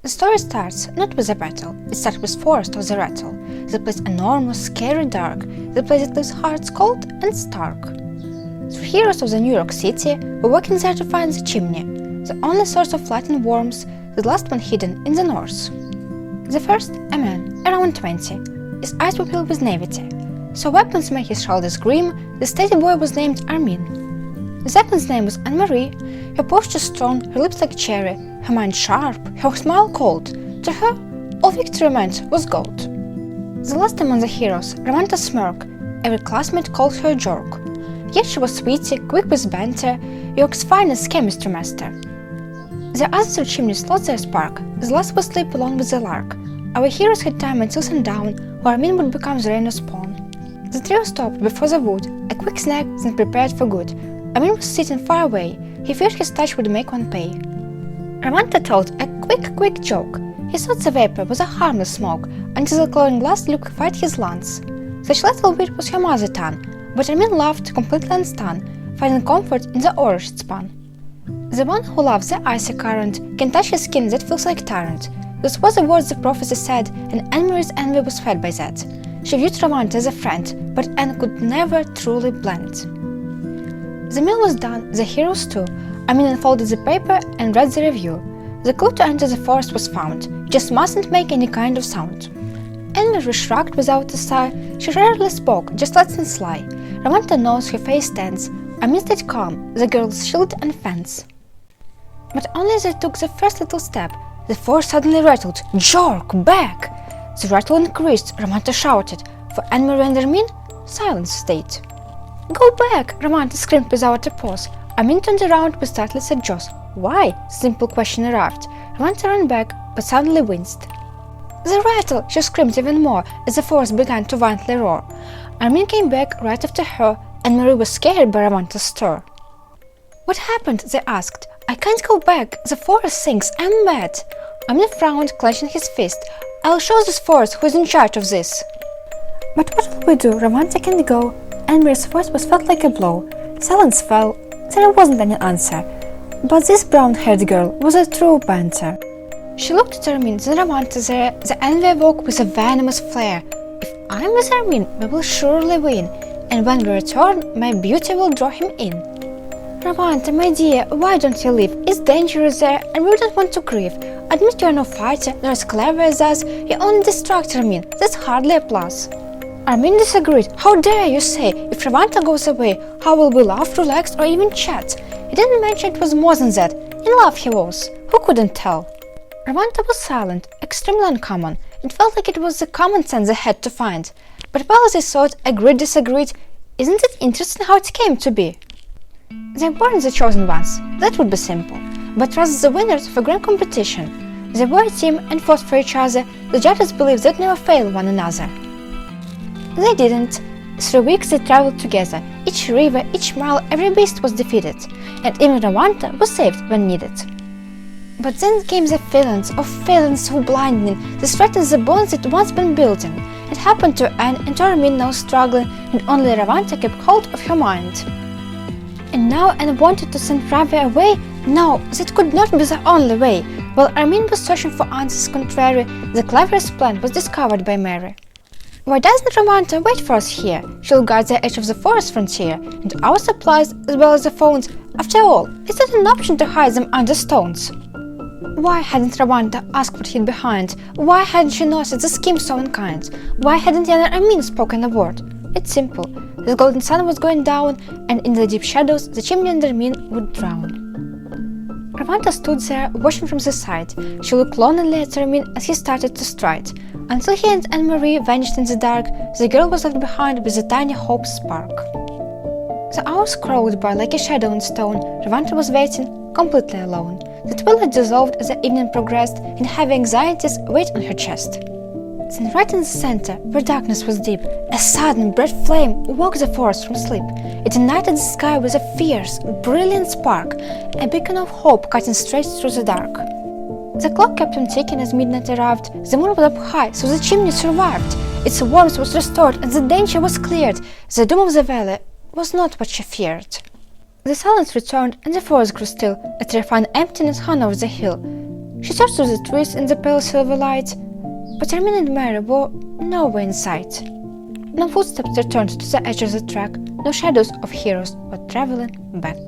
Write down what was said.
The story starts not with a battle, it starts with Forest of the Rattle, the place enormous, scary, dark, the place that leaves hearts cold and stark. Three heroes of the New York City were working there to find the chimney, the only source of light and warmth, the last one hidden in the north. The first, a man, around 20. His eyes were filled with naivety. So weapons made his shoulders grim, the steady boy was named Armin. The second's name was Anne-Marie, her posture strong, her lips like cherry, her mind sharp, her smile cold. To her, all victory meant was gold. The last among the heroes, Ramanta smirk, every classmate called her a jerk. Yet she was witty, quick with banter, York's finest chemistry master. The others of chimneys lost their spark, the last was sleep along with the lark. Our heroes had time until sundown, where Armin would become the reigner's pawn. The trio stopped before the wood, a quick snack, then prepared for good. Armin was sitting far away, he feared his touch would make one pay. Ramanta told a quick joke. He thought the vapor was a harmless smoke, until the glowing glass liquefied his lungs. Such little wit was her mother tongue, but Armin laughed, completely unstunned, finding comfort in the orange it spun. The one who loves the icy current can touch his skin that feels like tyrant. Those were the words the prophecy said, and Anne-Marie's envy was fed by that. She viewed Ramanta as a friend, but Anne could never truly blend. The meal was done, the heroes too. Armin unfolded the paper and read the review. The clue to enter the forest was found. You just mustn't make any kind of sound. Anne-Marie shrugged without a sigh. She rarely spoke, just let things lie. Ramanta knows her face tense. Armin stayed calm, the girl's shield and fence. But only as they took the first little step, the forest suddenly rattled. Jerk! Back! The rattle increased. Ramanta shouted. For Anne-Marie and Armin, silence stayed. Go back! Ramanta screamed without a pause. Armin turned around with startled jaws. Why? Simple question arrived. Ramanta ran back, but suddenly winced. The rattle! She screamed even more as the forest began to violently roar. Armin came back right after her, and Marie was scared by Ramanta's stir. What happened? They asked. I can't go back. The forest sings. I'm mad. Armin frowned, clenching his fist. I'll show this forest who's in charge of this. But what will we do? Ramanta can't go. Anne-Marie's voice was felt like a blow. Silence fell. There wasn't any answer. But this brown-haired girl was a true banter. She looked at Armin, then Ramanta there. The envy awoke with a venomous flare. If I'm with Armin, we will surely win. And when we return, my beauty will draw him in. Ramanta, my dear, why don't you leave? It's dangerous there, and we don't want to grieve. Admit you are no fighter, nor as clever as us. You only distract Armin. That's hardly a plus. Armin disagreed. How dare you say? If Ramanta goes away, how will we laugh, relax, or even chat? He didn't mention it was more than that. In love he was. Who couldn't tell? Ramanta was silent, extremely uncommon. It felt like it was the common sense they had to find. But while they thought, agreed, disagreed, isn't it interesting how it came to be? They weren't the chosen ones. That would be simple. But rather the winners of a grand competition. They were a team and fought for each other. The judges believed they'd never fail one another. They didn't. 3 weeks they traveled together. Each river, each mile, every beast was defeated. And even Ramanta was saved when needed. But then came the feelings so blinding. This threatened the bonds that once been building. It happened to Anne and to Armin now struggling, and only Ramanta kept hold of her mind. And now Anne wanted to send Ravi away? No, that could not be the only way. While Armin was searching for answers contrary, the cleverest plan was discovered by Mary. Why doesn't Ramanta wait for us here? She'll guard the edge of the forest frontier, and our supplies as well as the phones. After all, is it an option to hide them under stones? Why hadn't Ramanta asked what hid behind? Why hadn't she noticed the scheme so unkind? Why hadn't Yana Armin spoken a word? It's simple. The golden sun was going down, and in the deep shadows the chimney and Armin would drown. Ramanta stood there, watching from the side. She looked longingly at Armin as he started to stride. Until he and Anne-Marie vanished in the dark, the girl was left behind with a tiny hope spark. The hours crawled by like a shadow on stone. Ramanta was waiting, completely alone. The twilight dissolved as the evening progressed, and heavy anxieties weighed on her chest. Then right in the center, where darkness was deep, a sudden bright flame woke the forest from sleep. It ignited the sky with a fierce, brilliant spark, a beacon of hope cutting straight through the dark. The clock kept on ticking as midnight arrived. The moon was up high, so the chimney survived. Its warmth was restored, and the danger was cleared. The doom of the valley was not what she feared. The silence returned, and the forest grew still. A terrifying emptiness hung over the hill. She searched through the trees in the pale silver light, but Hermine and Mary were nowhere in sight. No footsteps returned to the edge of the track, no shadows of heroes were traveling back.